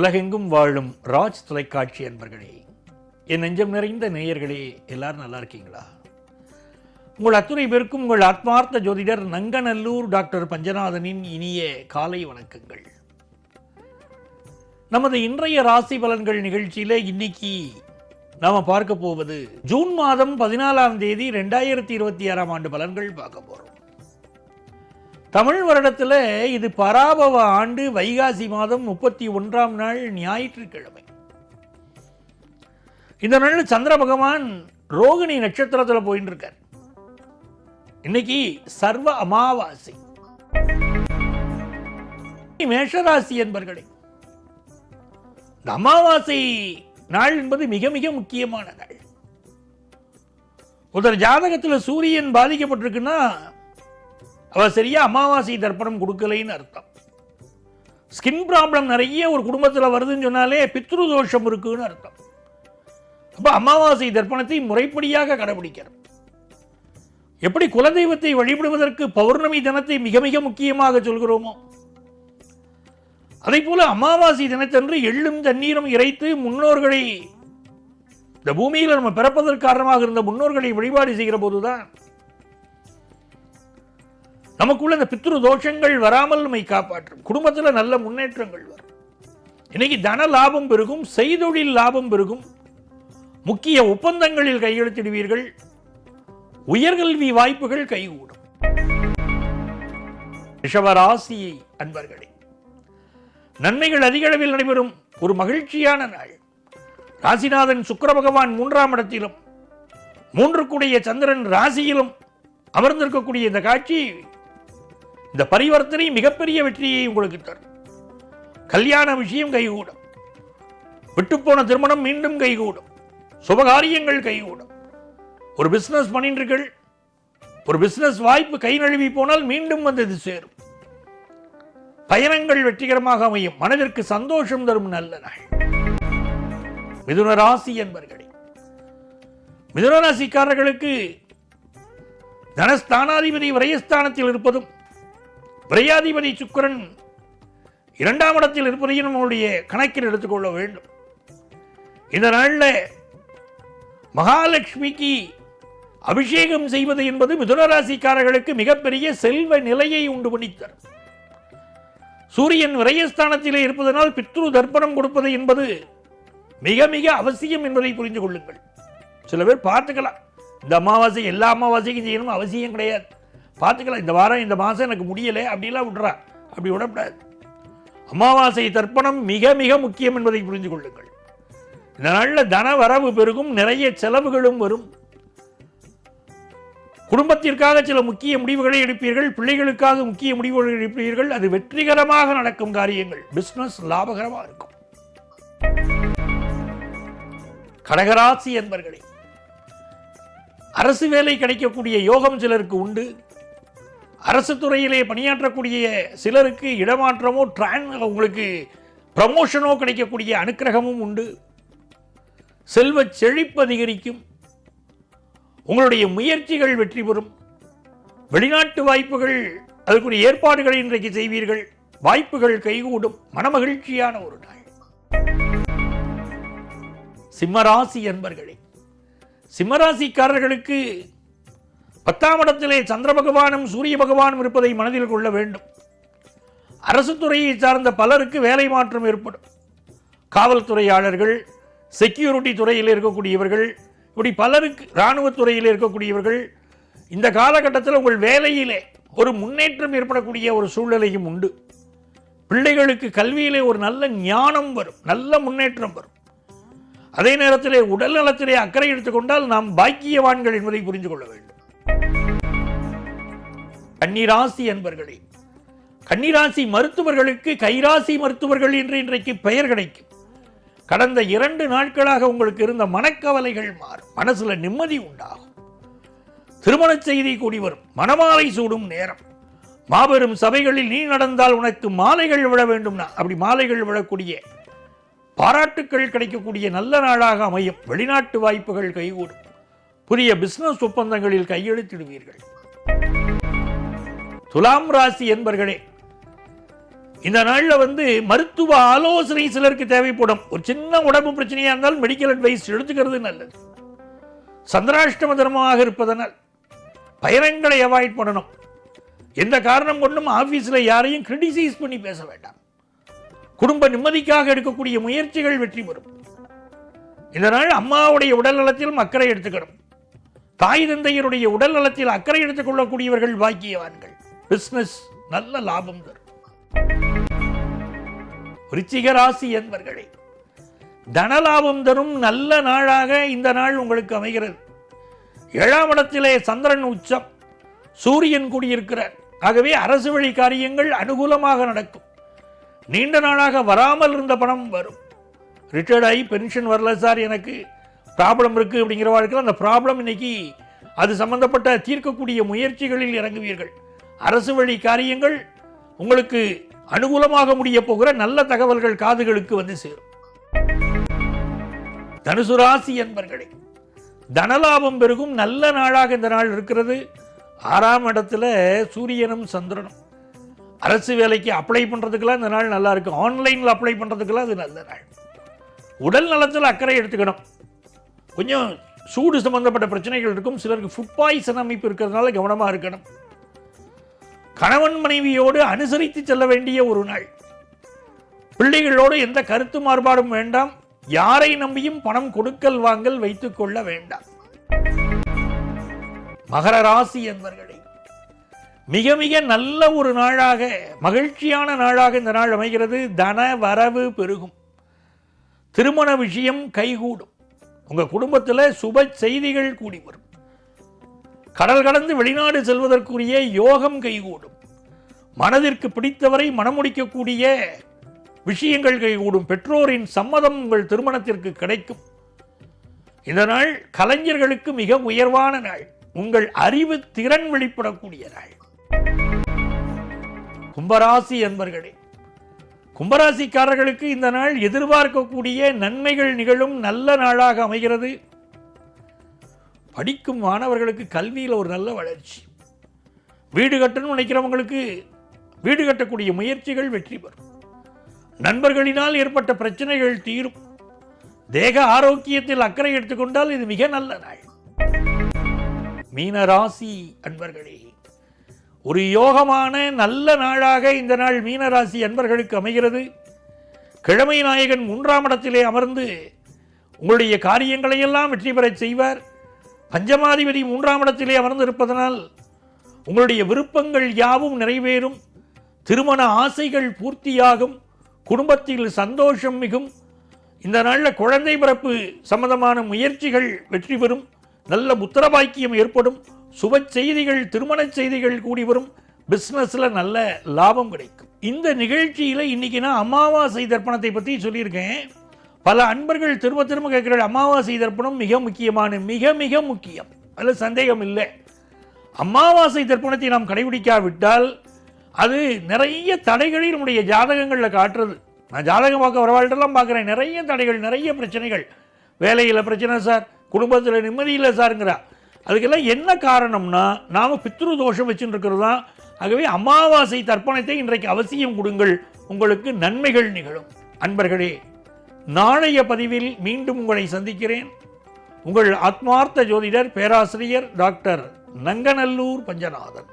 உலகெங்கும் வாழும் ராஜ் தொலைக்காட்சி அன்பர்களே, என் நெஞ்சம் நிறைந்த நேயர்களே, எல்லாரும் நல்லா இருக்கீங்களா? உங்கள் அத்துணை பேருக்கும் உங்கள் ஆத்மார்த்த ஜோதிடர் நங்கநல்லூர் டாக்டர் பஞ்சநாதனின் இனிய காலை வணக்கங்கள். நமது இன்றைய ராசி பலன்கள் நிகழ்ச்சியில இன்னைக்கு நாம பார்க்க போவது ஜூன் மாதம் 14ஆம் தேதி 2026ஆம் ஆண்டு பலன்கள் பார்க்க போறோம். தமிழ் வருடத்தில் இது பராபவ ஆண்டு வைகாசி மாதம் 31ஆம் நாள் ஞாயிற்றுக்கிழமை. இந்த நாள் சந்திர பகவான் ரோகிணி நட்சத்திரத்தில் போயிட்டு இருக்கார். இன்னைக்கு சர்வ அமாவாசை. மேஷராசி என்பர்களே, இந்த அமாவாசை நாள் என்பது மிக மிக முக்கியமான நாள். ஒரு ஜாதகத்தில் சூரியன் பாதிக்கப்பட்டிருக்குன்னா அவ சரியா அமாவாசை தர்ப்பணம் கொடுக்கலைன்னு அர்த்தம். ஸ்கின் ப்ராப்ளம் நிறைய ஒரு குடும்பத்தில் வருதுன்னு சொன்னாலே பித்ரு தோஷம் இருக்குன்னு அர்த்தம். அப்போ அமாவாசை தர்ப்பணத்தை முறைப்படியாக கடைபிடிக்கிறோம். எப்படி குலதெய்வத்தை வழிபடுவதற்கு பௌர்ணமி தினத்தை மிக மிக முக்கியமாக சொல்கிறோமோ, அதை போல அமாவாசை தினத்தன்று எள்ளும் தண்ணீரும் இறைத்து முன்னோர்களை, இந்த பூமியில் நம்ம பிறப்பதற்கு காரணமாக இருந்த முன்னோர்களை வழிபாடு செய்கிற போதுதான் நமக்குள்ள இந்த பித்ரு தோஷங்கள் வராமல் நம்மை காப்பாற்றும். குடும்பத்தில் நல்ல முன்னேற்றங்கள் வரும். இன்னைக்கு தன லாபம் பெருகும், செய்தொழில் லாபம் பெருகும், முக்கிய ஒப்பந்தங்களில் கையெழுத்திடுவீர்கள், உயர்கல்வி வாய்ப்புகள் கைகூடும். ரிஷபராசி அன்பர்களே, நன்மைகள் அதிக அளவில் நடைபெறும் ஒரு மகிழ்ச்சியான நாள். ராசிநாதன் சுக்கிர பகவான் 3ஆம் இடத்திலும் 3 கூடிய சந்திரன் ராசியிலும் அமர்ந்திருக்கக்கூடிய இந்த காட்சி, இந்த பரிவர்த்தனை மிகப்பெரிய வெற்றியை உங்களுக்கு தரும். கல்யாண விஷயம் கைகூடும், விட்டுப்போன திருமணம் மீண்டும் கைகூடும், சுபகாரியங்கள் கைகூடும். ஒரு பிசினஸ் பண்ணின்றீர்கள், ஒரு பிசினஸ் வாய்ப்பு கை நழுவி போனால் மீண்டும் வந்து இது சேரும். பயணங்கள் வெற்றிகரமாக அமையும், மனதிற்கு சந்தோஷம் தரும் நல்ல நாள். மிதுன ராசி என்பர்களே, மிதுன ராசிக்காரர்களுக்கு தனஸ்தானாதிபதி விரயஸ்தானத்தில் இருப்பதும் விரையாதிபதி சுக்கிரன் 2ஆம் இடத்தில் இருப்பதையும் நம்மளுடைய கணக்கில் எடுத்துக்கொள்ள வேண்டும். இந்த நாளில் மகாலட்சுமிக்கு அபிஷேகம் செய்வது என்பது மிதுனராசிக்காரர்களுக்கு மிகப்பெரிய செல்வ நிலையை உண்டு பண்ணித்தரும். சூரியன் விரயஸ்தானத்திலே இருப்பதனால் பித்ரு தர்ப்பணம் கொடுப்பது என்பது மிக மிக அவசியம் என்பதை புரிந்து கொள்ளுங்கள். சில பேர் பார்த்துக்கலாம், இந்த அமாவாசை எல்லா அமாவாசைக்கும் செய்யணும் அவசியம் கிடையாது, பார்த்துக்கலாம், இந்த வாரம் இந்த மாதம் எனக்கு முடியலை அப்படிலாம் விடுறா. அப்படி விடக்கூடாது. அமாவாசை தர்ப்பணம் மிக மிக முக்கியம் என்பதை புரிந்து கொள்ளுங்கள். இந்த நாளில் தன வரவு பெருகும், நிறைய செலவுகளும் வரும். குடும்பத்திற்காக சில முக்கிய முடிவுகளை எடுப்பீர்கள், பிள்ளைகளுக்காக முக்கிய முடிவுகளை எடுப்பீர்கள். அது வெற்றிகரமாக நடக்கும் காரியங்கள். பிசினஸ் லாபகரமாக இருக்கும். கடகராசி என்பர்களே, அரசு வேலை கிடைக்கக்கூடிய யோகம் சிலருக்கு உண்டு. அரசு துறையிலே பணியாற்றக்கூடிய சிலருக்கு இடமாற்றமோ உங்களுக்கு ப்ரமோஷனோ கிடைக்கக்கூடிய அனுக்கிரகமும் உண்டு. செல்வ செழிப்பு அதிகரிக்கும். உங்களுடைய முயற்சிகள் வெற்றி பெறும். வெளிநாட்டு வாய்ப்புகள், அதுக்குரிய ஏற்பாடுகளை இன்றைக்கு செய்வீர்கள். வாய்ப்புகள் கைகூடும். மனமகிழ்ச்சியான ஒரு நாள். சிம்மராசி என்பர்களே, சிம்மராசிக்காரர்களுக்கு 10ஆம் இடத்திலே சந்திர பகவானும் சூரிய பகவானும் இருப்பதை மனதில் கொள்ள வேண்டும். அரசு துறையை சார்ந்த பலருக்கு வேலை மாற்றம் ஏற்படும். காவல்துறையாளர்கள், செக்யூரிட்டி துறையில் இருக்கக்கூடியவர்கள், இப்படி பலருக்கு, இராணுவத்துறையில் இருக்கக்கூடியவர்கள், இந்த காலகட்டத்தில் உங்கள் வேலையிலே ஒரு முன்னேற்றம் ஏற்படக்கூடிய ஒரு சூழ்நிலையும் உண்டு. பிள்ளைகளுக்கு கல்வியிலே ஒரு நல்ல ஞானம் வரும், நல்ல முன்னேற்றம் வரும். அதே நேரத்திலே உடல் நலத்திலே அக்கறை எடுத்துக்கொண்டால் நாம் பாக்கியவான்கள் என்பதை புரிந்து கொள்ள வேண்டும். கன்னிராசி என்பர்களே, கன்னிராசி மருத்துவர்களுக்கு கைராசி மருத்துவர்கள் என்று இன்றைக்கு பெயர் கிடைக்கும். கடந்த 2 நாட்களாக உங்களுக்கு இருந்த மனக்கவலைகள் மாறும், மனசுல நிம்மதி உண்டாகும். திருமண செய்தி கூடி வரும், மணமாலை சூடும் நேரம். மாபெரும் சபைகளில் நீ நடந்தால் உனக்கு மாலைகள் விழ வேண்டும்னா அப்படி மாலைகள் விழக்கூடிய, பாராட்டுக்கள் கிடைக்கக்கூடிய நல்ல நாளாக அமையும். வெளிநாட்டு வாய்ப்புகள் கைகூடும். புதிய பிசினஸ் ஒப்பந்தங்களில் கையெழுத்திடுவீர்கள். துலாம் ராசி என்பர்களே, இந்த நாளில் மருத்துவ ஆலோசனை சிலருக்கு தேவைப்படும். ஒரு சின்ன உடம்பு பிரச்சனையாக இருந்தால் மெடிக்கல் அட்வைஸ் எடுத்துக்கிறது நல்லது. சந்திராஷ்டம தர்மமாக இருப்பதனால் பயணங்களை அவாய்ட் பண்ணணும். எந்த காரணம் கொண்டும் ஆபீஸில் யாரையும் கிரிட்டிசைஸ் பண்ணி பேச வேண்டாம். குடும்ப நிம்மதிக்காக எடுக்கக்கூடிய முயற்சிகள் வெற்றி பெறும். இந்த நாள் அம்மாவுடைய உடல் நலத்திலும் அக்கறை எடுத்துக்கணும். தாய் தந்தையருடைய உடல் நலத்தில் அக்கறை எடுத்துக் கொள்ளக்கூடியவர்கள் பாக்கியவான்கள். பிசினஸ் நல்ல லாபம் தரும். விருச்சிக ராசி என்பர்களே, தனலாபம் தரும் நல்ல நாளாக இந்த நாள் உங்களுக்கு அமைகிறது. 7ஆம் இடத்திலே சந்திரன் உச்சம், சூரியன் கூடியிருக்கிறார். ஆகவே அரசு வழி காரியங்கள் அனுகூலமாக நடக்கும். நீண்ட நாளாக வராமல் இருந்த பணம் வரும். ரிட்டையர்ட் ஆகி பென்ஷன் வரல சார், எனக்கு ப்ராப்ளம் இருக்குது அப்படிங்கிற வாழ்க்கை, அந்த ப்ராப்ளம் இன்னைக்கு அது சம்பந்தப்பட்ட தீர்க்கக்கூடிய முயற்சிகளில் இறங்குவீர்கள். அரசு வழி காரியங்கள் உங்களுக்கு அனுகூலமாக முடிய போகிற நல்ல தகவல்கள் காதுகளுக்கு சேரும். தனுசு ராசி என்பர்களே, தனலாபம் பெருகும் நல்ல நாளாக இந்த நாள் இருக்கிறது. 6ஆம் இடத்துல சூரியனும் சந்திரனும். அரசு வேலைக்கு அப்ளை பண்ணுறதுக்கெல்லாம் இந்த நாள் நல்லா இருக்கும். ஆன்லைனில் அப்ளை பண்ணுறதுக்கெல்லாம் அது நல்ல நாள். உடல் நலத்தில் அக்கறை எடுத்துக்கணும். கொஞ்சம் சூடு சம்பந்தப்பட்ட பிரச்சனைகள் இருக்கும். சிலருக்கு ஃபுட் பாய்சன் அமைப்பு இருக்கிறதுனால கவனமாக இருக்கணும். கணவன் மனைவியோடு அனுசரித்து செல்ல வேண்டிய ஒரு நாள். பிள்ளைகளோடு எந்த கருத்து மாறுபாடும் வேண்டாம். யாரை நம்பியும் பணம் கொடுக்கல் வாங்கல் வைத்துக் கொள்ள வேண்டாம். மகர ராசி என்பர்களே, மிக மிக நல்ல ஒரு நாளாக, மகிழ்ச்சியான நாளாக இந்த நாள் அமைகிறது. தன வரவு பெருகும். திருமண விஷயம் கைகூடும். உங்க குடும்பத்தில் சுப செய்திகள் கூடி வரும். கடல் கடந்து வெளிநாடு செல்வதற்குரிய யோகம் கைகூடும். மனதிற்கு பிடித்தவரை மணமுடிக்கக்கூடிய விஷயங்கள் கைகூடும். பெற்றோரின் சம்மதம் உங்கள் திருமணத்திற்கு கிடைக்கும். இந்த நாள் கலைஞர்களுக்கு மிக உயர்வான நாள். உங்கள் அறிவு திறன் வெளிப்படக்கூடிய நாள். கும்பராசி என்பர்களே, கும்பராசிக்காரர்களுக்கு இந்த நாள் எதிர்பார்க்கக்கூடிய நன்மைகள் நிகழும் நல்ல நாளாக அமைகிறது. படிக்கும் மாணவர்களுக்கு கல்வியில் ஒரு நல்ல வளர்ச்சி. வீடு கட்டணும்னு நினைக்கிறவங்களுக்கு வீடு கட்டக்கூடிய முயற்சிகள் வெற்றி பெறும். நண்பர்களினால் ஏற்பட்ட பிரச்சனைகள் தீரும். தேக ஆரோக்கியத்தில் அக்கறை எடுத்துக்கொண்டால் இது மிக நல்ல நாள். மீனராசி அன்பர்களே, ஒரு யோகமான நல்ல நாளாக இந்த நாள் மீனராசி அன்பர்களுக்கு அமைகிறது. கிழமை நாயகன் 3ஆம் இடத்திலே அமர்ந்து உங்களுடைய காரியங்களை எல்லாம் வெற்றி பெறச் செய்வார். பஞ்சமாதிபதி 3ஆம் இடத்திலே அமர்ந்து இருப்பதனால் உங்களுடைய விருப்பங்கள் யாவும் நிறைவேறும். திருமண ஆசைகள் பூர்த்தியாகும். குடும்பத்தில் சந்தோஷம் மிகும். இந்த நாளில் குழந்தை பிறப்பு சம்பந்தமான முயற்சிகள் வெற்றி பெறும். நல்ல புத்திரபாக்கியம் ஏற்படும். சுப செய்திகள், திருமண செய்திகள் கூடி வரும். பிஸ்னஸில் நல்ல லாபம் கிடைக்கும். இந்த நிகழ்ச்சியில் இன்னைக்கு நான் அமாவாசை தர்ப்பணத்தை பற்றி சொல்லியிருக்கேன். பல அன்பர்கள் திரும்ப திரும்ப கேட்கிற அமாவாசை தர்ப்பணம் மிக முக்கியமான, மிக மிக முக்கியம், அதில் சந்தேகம் இல்லை. அமாவாசை தர்ப்பணத்தை நாம் கடைபிடிக்காவிட்டால் அது நிறைய தடைகளை நம்முடைய ஜாதகங்களில் காட்டுறது. நான் ஜாதகம் பார்க்க வரவாழ்லாம் பார்க்குறேன். நிறைய தடைகள், நிறைய பிரச்சனைகள். வேலையில் பிரச்சனை சார், குடும்பத்தில் நிம்மதி இல்லை சாருங்கிறா. அதுக்கெல்லாம் என்ன காரணம்னா நாம் பித்ரு தோஷம் வச்சுட்டு இருக்கிறது தான். ஆகவே அமாவாசை தர்ப்பணத்தை இன்றைக்கு அவசியம் கொடுங்கள், உங்களுக்கு நன்மைகள் நிகழும். அன்பர்களே, நாளைய பதிவில் மீண்டும் உங்களை சந்திக்கிறேன். உங்கள் ஆத்மார்த்த ஜோதிடர் பேராசிரியர் டாக்டர் நங்கநல்லூர் பஞ்சநாதன்.